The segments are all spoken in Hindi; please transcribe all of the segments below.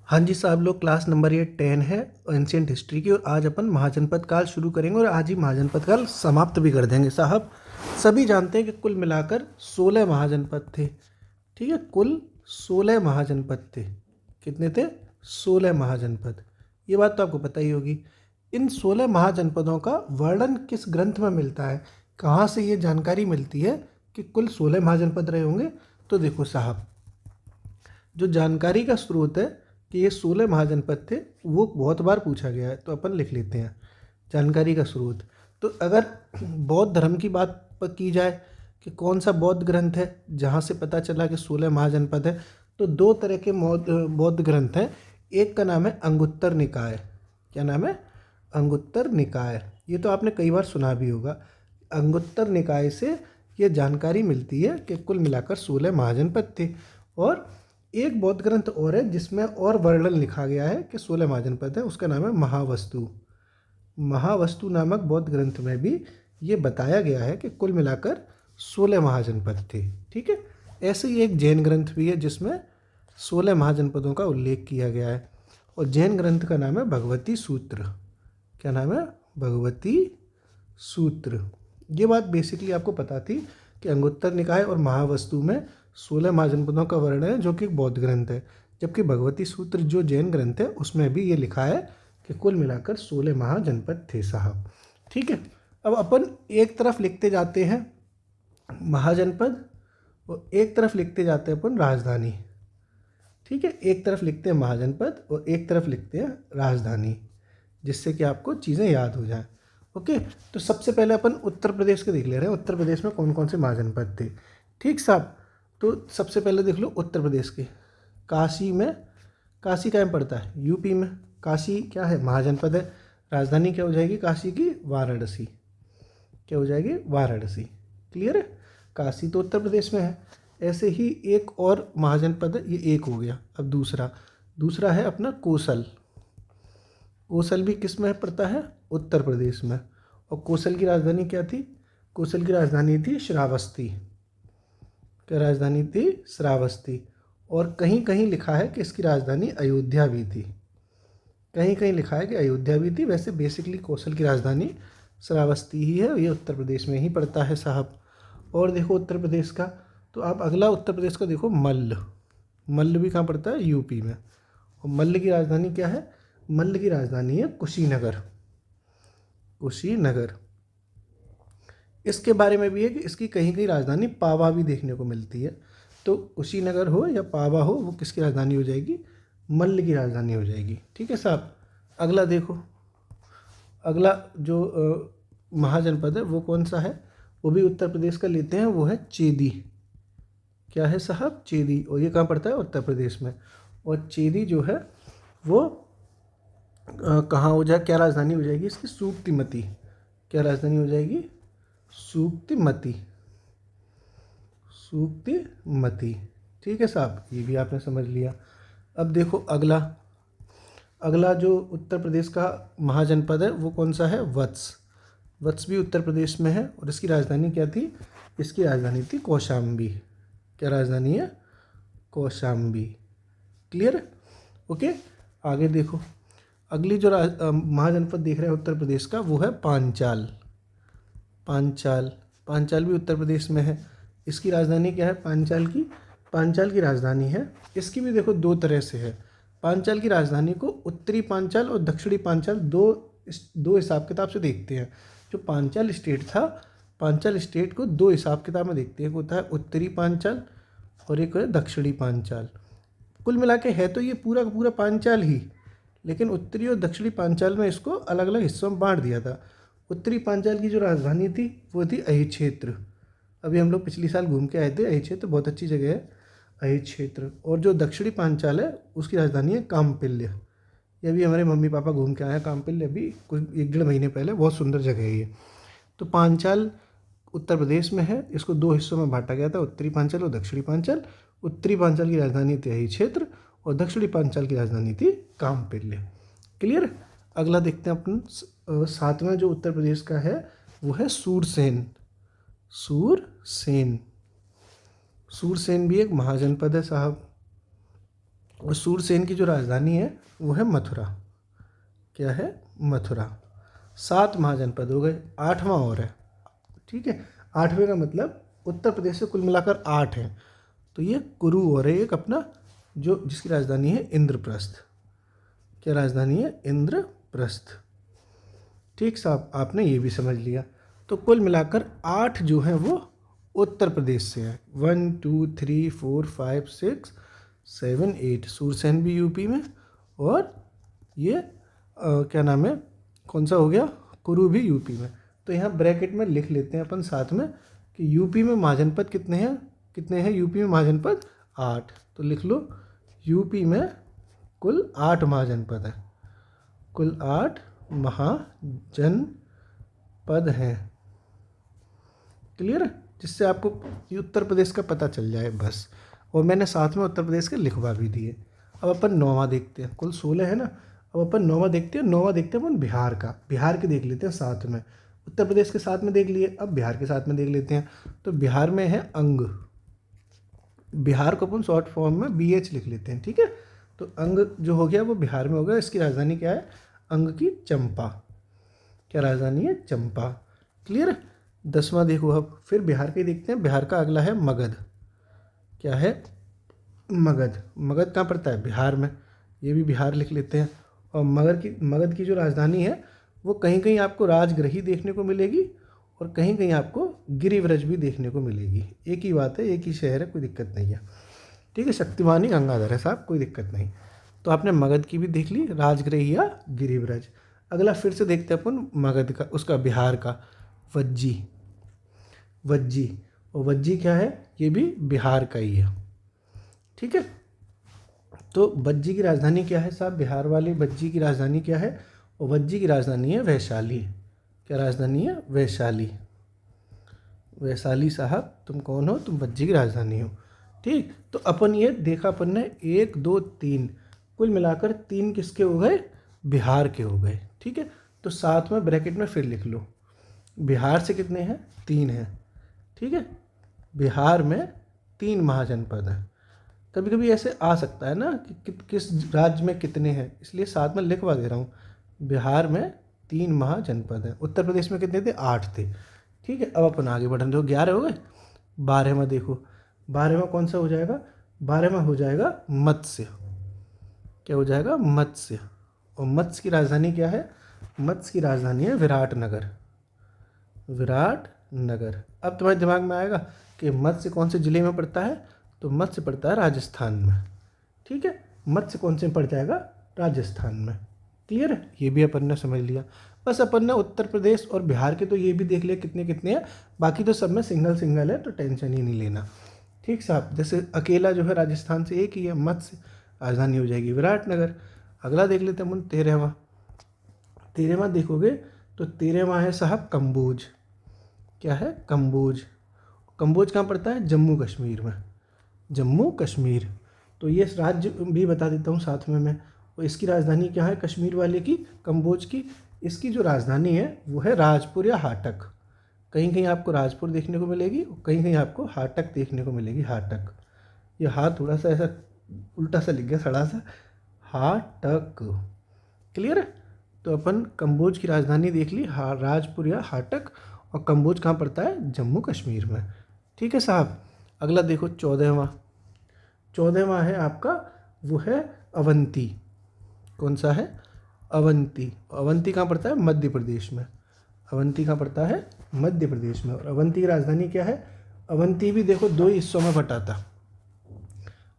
हाँ जी साहब लोग, क्लास नंबर ये 10 है एंशियंट हिस्ट्री की। और आज अपन महाजनपद काल शुरू करेंगे और आज ही महाजनपद काल समाप्त भी कर देंगे साहब। सभी जानते हैं कि कुल मिलाकर 16 महाजनपद थे। ठीक है, कुल 16 महाजनपद थे। कितने थे? 16 महाजनपद। ये बात तो आपको पता ही होगी। इन 16 महाजनपदों का वर्णन किस ग्रंथ में मिलता है? कहाँ से ये जानकारी मिलती है कि कुल 16 महाजनपद रहे होंगे? तो देखो साहब, जो जानकारी का स्रोत है कि ये 16 महाजनपद थे, वो बहुत बार पूछा गया है, तो अपन लिख लेते हैं जानकारी का स्रोत। तो अगर बौद्ध धर्म की बात की जाए कि कौन सा बौद्ध ग्रंथ है जहाँ से पता चला कि 16 महाजनपद है, तो दो तरह के बौद्ध ग्रंथ हैं। एक का नाम है अंगुत्तर निकाय। क्या नाम है? अंगुत्तर निकाय। ये तो आपने कई बार सुना भी होगा। अंगुत्तर निकाय से ये जानकारी मिलती है कि कुल मिलाकर 16 महाजनपद थे। और एक बौद्ध ग्रंथ और है जिसमें और वर्णन लिखा गया है कि 16 महाजनपद है, उसका नाम है महावस्तु। महावस्तु नामक बौद्ध ग्रंथ में भी ये बताया गया है कि कुल मिलाकर 16 महाजनपद थे। ठीक है, ऐसे ही एक जैन ग्रंथ भी है जिसमें 16 महाजनपदों का उल्लेख किया गया है, और जैन ग्रंथ का नाम है भगवती सूत्र। क्या नाम है? भगवती सूत्र। ये बात बेसिकली आपको पता थी कि अंगुत्तर निकाय और महावस्तु में 16 महाजनपदों का वर्णन है, जो कि एक बौद्ध ग्रंथ है, जबकि भगवती सूत्र जो जैन ग्रंथ है उसमें भी ये लिखा है कि कुल मिलाकर 16 महाजनपद थे साहब। ठीक है, अब अपन एक तरफ लिखते जाते हैं महाजनपद और एक तरफ लिखते जाते हैं अपन राजधानी। ठीक है, एक तरफ लिखते हैं महाजनपद और एक तरफ लिखते हैं राजधानी, जिससे कि आपको चीज़ें याद हो जाएं। ओके, तो सबसे पहले अपन उत्तर प्रदेश के देख ले रहे हैं, उत्तर प्रदेश में कौन कौन से महाजनपद थे। ठीक साहब, तो सबसे पहले देख लो उत्तर प्रदेश के। काशी में, काशी कहाँ पड़ता है? यूपी में। काशी क्या है? महाजनपद है। राजधानी क्या हो जाएगी काशी की? वाराणसी। क्या हो जाएगी? वाराणसी। क्लियर है? काशी तो उत्तर प्रदेश में है। ऐसे ही एक और महाजनपद है, ये एक हो गया। अब दूसरा, दूसरा है अपना कोसल। कोसल भी किस में पड़ता है? उत्तर प्रदेश में। और कोसल की राजधानी क्या थी? कोसल की राजधानी थी श्रावस्ती। क्या राजधानी थी? श्रावस्ती। और कहीं कहीं लिखा है कि इसकी राजधानी अयोध्या भी थी। कहीं कहीं लिखा है कि अयोध्या भी थी। वैसे बेसिकली कोसल की राजधानी श्रावस्ती ही है, ये उत्तर प्रदेश में ही पड़ता है साहब। और देखो उत्तर प्रदेश का, तो आप अगला उत्तर प्रदेश का देखो मल्ल। मल्ल भी कहाँ पड़ता है? यूपी में। और मल्ल की राजधानी क्या है? मल्ल की राजधानी है कुशीनगर। कुशीनगर। इसके बारे में भी है कि इसकी कहीं कहीं राजधानी पावा भी देखने को मिलती है। तो कुशीनगर हो या पावा हो, वो किसकी राजधानी हो जाएगी? मल्ल की राजधानी हो जाएगी। ठीक है साहब, अगला देखो। अगला जो महाजनपद है वो कौन सा है? वो भी उत्तर प्रदेश का लेते हैं, वो है चेदी। क्या है साहब? चेदी। और ये कहाँ पड़ता है? उत्तर प्रदेश में। और चेदी जो है वो कहाँ हो जाए, क्या राजधानी हो जाएगी इसकी? सूक्तिमती। क्या राजधानी हो जाएगी? सूक्तिमती। सूक्तिमती। ठीक है साहब, ये भी आपने समझ लिया। अब देखो अगला, अगला जो उत्तर प्रदेश का महाजनपद है वो कौन सा है? वत्स। वत्स भी उत्तर प्रदेश में है। और इसकी राजधानी क्या थी? इसकी राजधानी थी कौशाम्बी। क्या राजधानी है? कौशाम्बी। क्लियर? ओके, आगे देखो। अगली जो महाजनपद देख रहे हैं उत्तर प्रदेश का, वो है पांचाल। पांचाल। पांचाल भी उत्तर प्रदेश में है। इसकी राजधानी क्या है पांचाल की? पांचाल की राजधानी है, इसकी भी देखो दो तरह से है। पांचाल की राजधानी को उत्तरी पांचाल और दक्षिणी पांचाल दो हिसाब किताब से देखते हैं। जो पांचाल स्टेट था, पांचाल स्टेट को दो हिसाब किताब में देखते हैं। एक होता है उत्तरी पांचाल और एक है दक्षिणी पांचाल। कुल मिला के है तो ये पूरा का पूरा पांचाल ही, लेकिन उत्तरी और दक्षिणी पांचाल में इसको अलग अलग हिस्सों में बांट दिया था। उत्तरी पांचाल की जो राजधानी थी वो थी अहिक्षेत्र। अभी हम लोग पिछली साल घूम के आए थे, अहिक्षेत्र बहुत अच्छी जगह है अहिक्षेत्र। और जो दक्षिणी पांचाल है उसकी राजधानी है कामपिल्य। ये भी हमारे मम्मी पापा घूम के आए हैं कामपिल्य, अभी कुछ 1-1.5 महीने पहले। बहुत सुंदर जगह है ये। तो पांचाल उत्तर प्रदेश में है, इसको दो हिस्सों में बांटा गया था, उत्तरी पांचाल और दक्षिणी पांचाल। उत्तरी पांचाल की राजधानी थी अहिक्षेत्र और दक्षिणी पांचाल की राजधानी थी कामपिल्य। क्लियर? अगला देखते हैं अपन, सातवां जो उत्तर प्रदेश का है वो है सूरसेन। सूरसेन। सूरसेन भी एक महाजनपद है साहब। और सूरसेन की जो राजधानी है वो है मथुरा। क्या है? मथुरा। 7 महाजनपद हो गए, 8वां और है। ठीक है, 8वें का मतलब उत्तर प्रदेश से कुल मिलाकर 8 हैं, तो ये कुरु और है एक अपना, जो जिसकी राजधानी है इंद्रप्रस्थ। क्या राजधानी है? इंद्रप्रस्थ। ठीक साहब, आपने ये भी समझ लिया। तो कुल मिलाकर 8 जो हैं वो उत्तर प्रदेश से हैं। 1 2 3 4 5 6 7 8। सूरसेन भी यूपी में, और ये क्या नाम है, कौन सा हो गया, कुरु भी यूपी में। तो यहाँ ब्रैकेट में लिख लेते हैं अपन साथ में कि यूपी में महाजनपद कितने हैं, कितने हैं यूपी में महाजनपद? 8। तो लिख लो यूपी में कुल 8 महाजनपद हैं, कुल 8 महाजनपद हैं। क्लियर है? जिससे आपको ये उत्तर प्रदेश का पता चल जाए बस। और मैंने साथ में उत्तर प्रदेश के लिखवा भी दिए। अब अपन 9वां देखते हैं, कुल 16 है ना। अब अपन 9वां देखते हैं। 9वां देखते हैं अपन बिहार का। बिहार के देख लेते हैं साथ में, उत्तर प्रदेश के साथ में देख लिए, अब बिहार के साथ में देख लेते हैं। तो बिहार में है अंग। बिहार को अपन शॉर्ट फॉर्म में BH लिख लेते हैं। ठीक है, तो अंग जो हो गया वो बिहार में हो गया। इसकी राजधानी क्या है? अंग की चंपा। क्या राजधानी है? चंपा। क्लियर है? 10वां देखो। अब फिर बिहार के देखते हैं। बिहार का अगला है मगध। क्या है? मगध। मगध कहाँ पड़ता है? बिहार में। ये भी बिहार लिख लेते हैं। और मगध की जो राजधानी है वो कहीं कहीं आपको राजगृही देखने को मिलेगी, और कहीं कहीं आपको गिरिव्रज भी देखने को मिलेगी। एक ही बात है, एक ही शहर है, कोई दिक्कत नहीं है। ठीक है, शक्तिवानी गंगाधर है साहब, कोई दिक्कत नहीं। तो आपने मगध की भी देख ली, राजगृही या गिरिव्रज। अगला फिर से देखते हैं अपन मगध का, उसका बिहार का वज्जी। वज्जी, और वज्जी क्या है? ये भी बिहार का ही है। ठीक है, तो वज्जी की राजधानी क्या है साहब? बिहार वाले वज्जी की राजधानी क्या है? और वज्जी की राजधानी है वैशाली। क्या राजधानी है? वैशाली। वैशाली साहब, तुम कौन हो? तुम वज्जी की राजधानी हो। ठीक, तो अपन ये देखा अपन ने 1 2 3, कुल मिलाकर 3 किसके हो गए? बिहार के हो गए। ठीक है, तो साथ में ब्रैकेट में फिर लिख लो, बिहार से कितने हैं? 3 हैं। ठीक है, बिहार में 3 महाजनपद हैं। कभी कभी ऐसे आ सकता है ना कि किस राज्य में कितने हैं, इसलिए साथ में लिखवा दे रहा हूँ। बिहार में 3 महाजनपद हैं। उत्तर प्रदेश में कितने थे? 8 थे। ठीक है, अब अपन आगे बढ़ रहे हैं। 11 हो गए। 12वां देखो, 12वां कौन सा हो जाएगा? 12वां हो जाएगा मत्स्य। क्या हो जाएगा? मत्स्य। और मत्स्य की राजधानी क्या है? मत्स्य की राजधानी है विराटनगर। विराटनगर। अब तुम्हारे दिमाग में आएगा कि मत्स्य कौन से ज़िले में पड़ता है? तो मत्स्य पड़ता है राजस्थान में। ठीक है, मत्स्य कौन से में पड़ जाएगा? राजस्थान में। क्लियर है? ये भी अपन ने समझ लिया। बस अपन ने उत्तर प्रदेश और बिहार के तो ये भी देख लिया कितने कितने हैं, बाकी तो सब में सिंगल सिंगल है, तो टेंशन ही नहीं लेना। ठीक साहब, जैसे अकेला जो है राजस्थान से एक ही है, मत्स्य, राजधानी हो जाएगी विराटनगर। अगला देख लेते हैं अपन 13वां। 13वां देखोगे तो 13वां है साहब कम्बोज। क्या है? कम्बोज। कम्बोज कहाँ पड़ता है? जम्मू कश्मीर में। जम्मू कश्मीर। तो ये राज्य भी बता देता हूँ साथ में मैं। और इसकी राजधानी क्या है? कश्मीर वाले की, कम्बोज की, इसकी जो राजधानी है वो है राजपुर या हाटक। कहीं कहीं आपको राजपुर देखने को मिलेगी, कहीं कहीं आपको हाटक देखने को मिलेगी। हाटक, ये हाथ थोड़ा सा ऐसा उल्टा सा लिख गया, सड़ा सा, हाटक। क्लियर है? तो अपन कम्बोज की राजधानी देख ली, राजपुर या हाटक। और कम्बोज कहाँ पड़ता है? जम्मू कश्मीर में। ठीक है साहब, अगला देखो 14वां। 14वां है आपका, वो है अवंती। कौन सा है? अवंती। अवंती कहाँ पड़ता है? मध्य प्रदेश में। अवंती कहाँ पड़ता है? मध्य प्रदेश में। और अवंती की राजधानी क्या है? अवंती भी देखो 2 हिस्सों में बटा था।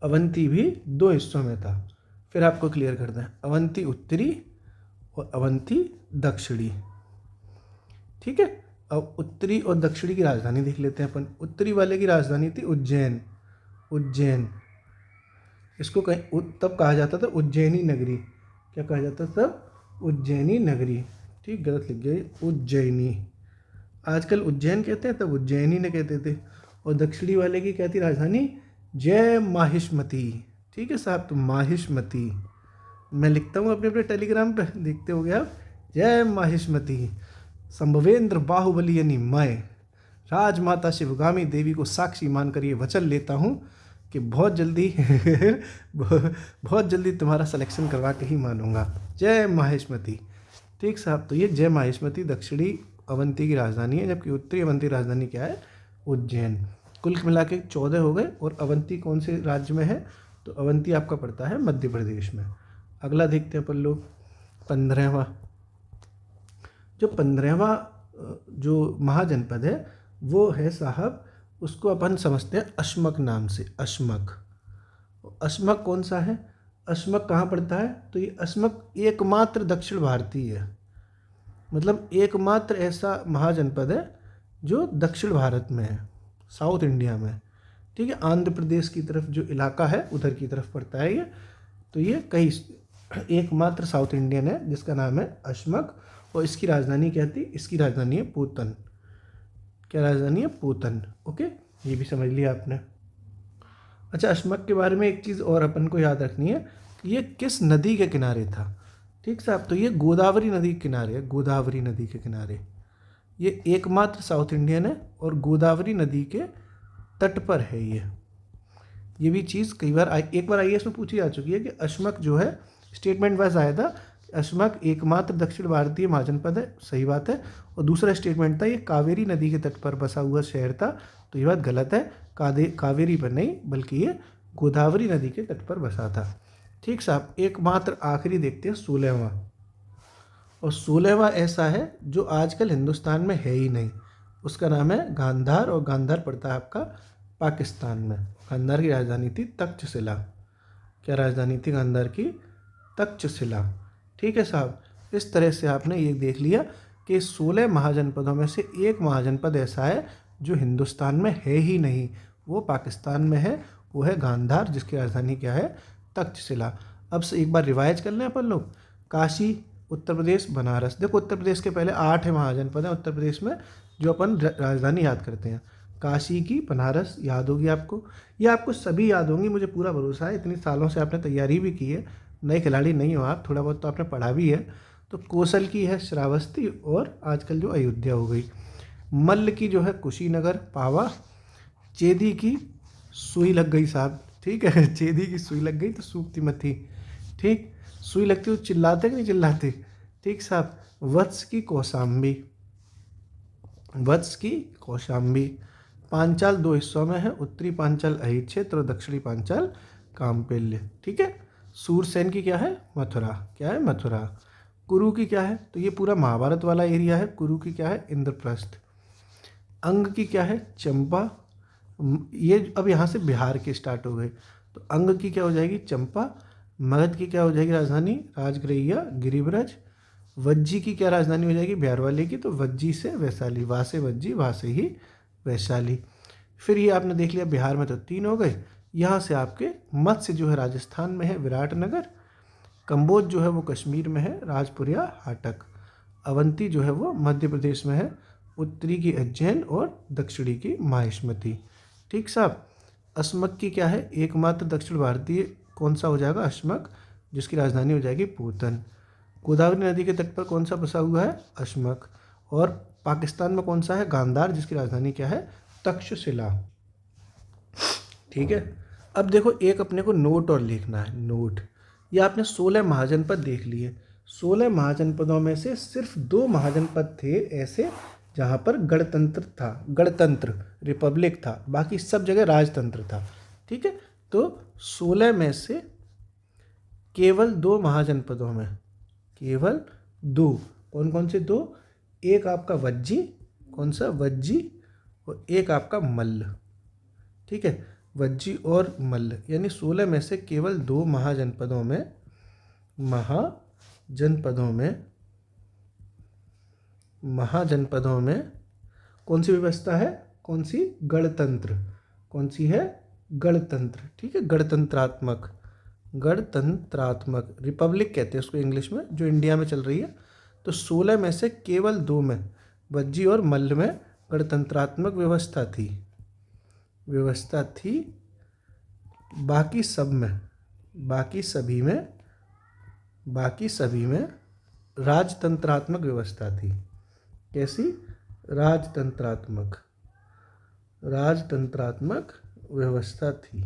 अवंती भी 2 हिस्सों में था। फिर आपको क्लियर करना है, अवंती उत्तरी और अवंती दक्षिणी। ठीक है, अब उत्तरी और दक्षिणी की राजधानी देख लेते हैं अपन। उत्तरी वाले की राजधानी थी उज्जैन। उज्जैन, इसको कहीं तब कहा जाता था उज्जैनी नगरी। क्या कहा जाता था तब? उज्जैनी नगरी। ठीक, गलत लिख गया, उज्जैनी। आजकल उज्जैन कहते हैं, तब उज्जैनी ने कहते थे। और दक्षिणी वाले की क्या थी राजधानी? जय माहिष्मती। ठीक है साहब, तो माहिष्मती मैं लिखता हूँ अपने अपने टेलीग्राम पे, देखते हो गए आप। जय माहिष्मती। संभवेंद्र बाहुबली यानी मैं राजमाता शिवगामी देवी को साक्षी मानकर ये वचन लेता हूँ कि बहुत जल्दी बहुत जल्दी तुम्हारा सिलेक्शन करवा के ही मानूंगा। जय माहेश्मती। ठीक साहब, तो ये जय माहेश्मती दक्षिणी अवंती की राजधानी है, जबकि उत्तरी अवंती राजधानी क्या है? उज्जैन। कुल मिला के 14 हो गए। और अवंती कौन से राज्य में है? तो अवंती आपका पड़ता है मध्य प्रदेश में। अगला देखते हैं अपन लोग 15वां। जो 15वां जो महाजनपद है वो है साहब, उसको अपन समझते हैं अश्मक नाम से। अश्मक। अश्मक कौन सा है? अश्मक कहाँ पड़ता है? तो ये अश्मक एकमात्र दक्षिण भारतीय है, मतलब एकमात्र ऐसा महाजनपद है जो दक्षिण भारत में है, साउथ इंडिया में। ठीक है, आंध्र प्रदेश की तरफ जो इलाका है उधर की तरफ पड़ता है ये। तो ये कई एकमात्र साउथ इंडियन है जिसका नाम है अश्मक। और इसकी राजधानी क्या थी? इसकी राजधानी है पूतन। क्या राजधानी है? पूतन। ओके, ये भी समझ लिया आपने। अच्छा, अश्मक के बारे में एक चीज़ और अपन को याद रखनी है कि ये किस नदी के किनारे था। ठीक साहब, तो ये गोदावरी नदी के किनारे है। गोदावरी नदी के किनारे ये एकमात्र साउथ इंडियन है और गोदावरी नदी के तट पर है ये भी चीज़ कई बार एक बार आईएएस में पूछी जा चुकी है कि अश्मक जो है, स्टेटमेंट वाइज आया था अश्मक एकमात्र दक्षिण भारतीय महाजनपद है, सही बात है। और दूसरा स्टेटमेंट था ये कावेरी नदी के तट पर बसा हुआ शहर था, तो ये बात गलत है। कावेरी पर नहीं बल्कि ये गोदावरी नदी के तट पर बसा था। ठीक साहब, एकमात्र आखिरी देखते हैं 16वां। और 16वां ऐसा है जो आजकल हिंदुस्तान में है ही नहीं, उसका नाम है गांधार। और गांधार पड़ता है आपका पाकिस्तान में। गांधार की राजधानी थी तक्षशिला। क्या राजधानी थी गांधार की? तक्षशिला। ठीक है साहब, इस तरह से आपने ये देख लिया कि 16 महाजनपदों में से एक महाजनपद ऐसा है जो हिंदुस्तान में है ही नहीं, वो पाकिस्तान में है, वो है गांधार, जिसकी राजधानी क्या है? तक्षशिला। अब से एक बार रिवाइज कर लें अपन लोग। काशी, उत्तर प्रदेश, बनारस। देखो उत्तर प्रदेश के पहले 8 महाजनपद हैं उत्तर प्रदेश में जो अपन राजधानी याद करते हैं। काशी की, बनारस याद होगी आपको, ये आपको सभी याद होंगी, मुझे पूरा भरोसा है। इतनी सालों से आपने तैयारी भी की है, नए खिलाड़ी नहीं हो आप, थोड़ा बहुत तो आपने पढ़ा भी है। तो कौशल की है श्रावस्ती, और आजकल जो अयोध्या हो गई। मल्ल की जो है कुशीनगर, पावा। चेदी की सुई लग गई साहब, ठीक है चेदी की सुई लग गई तो सूखती मत थी। ठीक, सुई लगती तो चिल्लाते कि नहीं चिल्लाते। ठीक साहब, वत्स की कौशाम्बी। वत्स की कौशाम्बी। पांचाल 2 हिस्सों में है, उत्तरी पांचाल अहिर क्षेत्र और दक्षिणी पांचाल कामपेल्य। ठीक है। सूरसेन की क्या है? मथुरा। क्या है? मथुरा। कुरु की क्या है? तो ये पूरा महाभारत वाला एरिया है। कुरु की क्या है? इंद्रप्रस्थ। अंग की क्या है? चंपा। ये अब यहाँ से बिहार के स्टार्ट हो गए, तो अंग की क्या हो जाएगी? चंपा। मगध की क्या हो जाएगी राजधानी? राजगृहिया, गिरिब्रज। वज्जी की क्या राजधानी हो जाएगी? बिहार वाले की, तो वज्जी से वैशाली। वहाँ से वज्जी, वहाँ से ही वैशाली। फिर ये आपने देख लिया बिहार में तो 3 हो गए। यहाँ से आपके मत्स्य जो है राजस्थान में है, विराटनगर। कंबोज जो है वो कश्मीर में है, राजपुरिया, हाटक। अवंती जो है वो मध्य प्रदेश में है, उत्तरी की उज्जैन और दक्षिणी की माहिष्मती। ठीक साहब। अस्मक की क्या है? एकमात्र दक्षिण भारतीय कौन सा हो जाएगा? अश्मक, जिसकी राजधानी हो जाएगी पूतन। गोदावरी नदी के तट पर कौन सा बसा हुआ है? अश्मक। और पाकिस्तान में कौन सा है? गांधार, जिसकी राजधानी क्या है? तक्षशिला। ठीक है। अब देखो एक अपने को नोट और लिखना है, नोट। ये आपने 16 महाजनपद देख लिए। 16 महाजनपदों में से सिर्फ 2 महाजनपद थे ऐसे जहाँ पर गणतंत्र था, गणतंत्र रिपब्लिक था, बाकी सब जगह राजतंत्र था। ठीक है, तो 16 में से केवल 2 महाजनपदों में, केवल 2। कौन कौन से 2? एक आपका वज्जी, कौन सा? वज्जी। और एक आपका मल्ल। ठीक है, वज्जी और मल्ल, यानी 16 में से केवल 2 महाजनपदों में, महाजनपदों में कौन सी व्यवस्था है? कौन सी? गणतंत्र। कौन सी है? गणतंत्र। ठीक है, गणतंत्रात्मक, गणतंत्रात्मक रिपब्लिक कहते हैं उसको इंग्लिश में, जो इंडिया में चल रही है। तो 16 में से केवल 2 में, वज्जी और मल्ल में गणतंत्रात्मक व्यवस्था थी, बाकी सब में, बाकी सभी में राजतंत्रात्मक व्यवस्था थी। कैसी? राजतंत्रात्मक व्यवस्था थी।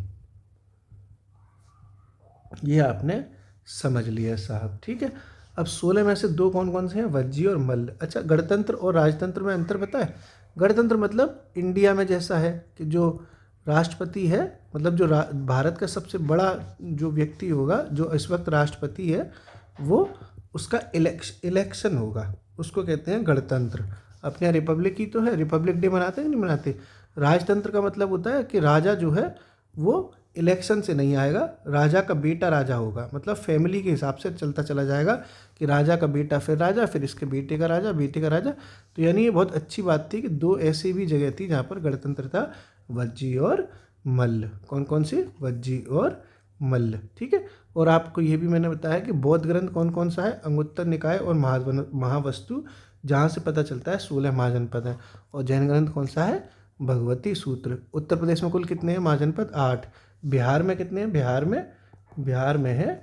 ये आपने समझ लिया साहब, ठीक है। अब 16 में से दो कौन कौन से हैं, वज्जी और मल्ल। अच्छा, गणतंत्र और राजतंत्र में अंतर पता है? गणतंत्र मतलब इंडिया में जैसा है कि जो राष्ट्रपति है, मतलब जो भारत का सबसे बड़ा जो व्यक्ति होगा, जो इस वक्त राष्ट्रपति है, वो उसका इलेक्शन होगा, उसको कहते हैं गणतंत्र। अपने यहाँ रिपब्लिक ही तो है, रिपब्लिक डे मनाते हैं कि नहीं मनाते। राजतंत्र का मतलब होता है कि राजा जो है वो इलेक्शन से नहीं आएगा, राजा का बेटा राजा होगा, मतलब फैमिली के हिसाब से चलता चला जाएगा कि राजा का बेटा फिर राजा, फिर इसके बेटे का राजा, बेटे का राजा। तो यानी ये बहुत अच्छी बात थी कि दो ऐसी भी जगह थी जहाँ पर गणतंत्र था, वज्जी और मल्ल। कौन कौन सी? वज्जी और मल्ल, ठीक है। और आपको ये भी मैंने बताया कि बौद्ध ग्रंथ कौन कौन सा है, अंगुत्तर निकाय और महावस्तु, जहाँ से पता चलता है 16 महाजनपद है। और जैन ग्रंथ कौन सा है, भगवती सूत्र। उत्तर प्रदेश में कुल कितने हैं महाजनपद? 8। बिहार में कितने हैं? बिहार में है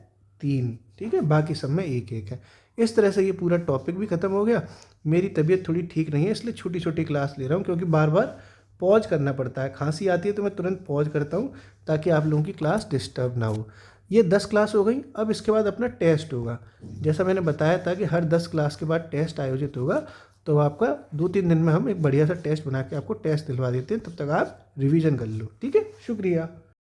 3, ठीक है। बाकी सब में एक एक है। इस तरह से ये पूरा टॉपिक भी ख़त्म हो गया। मेरी तबीयत थोड़ी ठीक नहीं है, इसलिए छोटी छोटी क्लास ले रहा हूँ, क्योंकि बार बार पॉज करना पड़ता है। खांसी आती है तो मैं तुरंत पॉज करता हूँ ताकि आप लोगों की क्लास डिस्टर्ब ना हो। ये 10 क्लास हो गई। अब इसके बाद अपना टेस्ट होगा। जैसा मैंने बताया था कि हर 10 क्लास के बाद टेस्ट आयोजित होगा, तो आपका 2-3 दिन में हम एक बढ़िया सा टेस्ट बना के आपको टेस्ट दिलवा देते हैं। तब तक आप रिवीजन कर लो, ठीक है। शुक्रिया।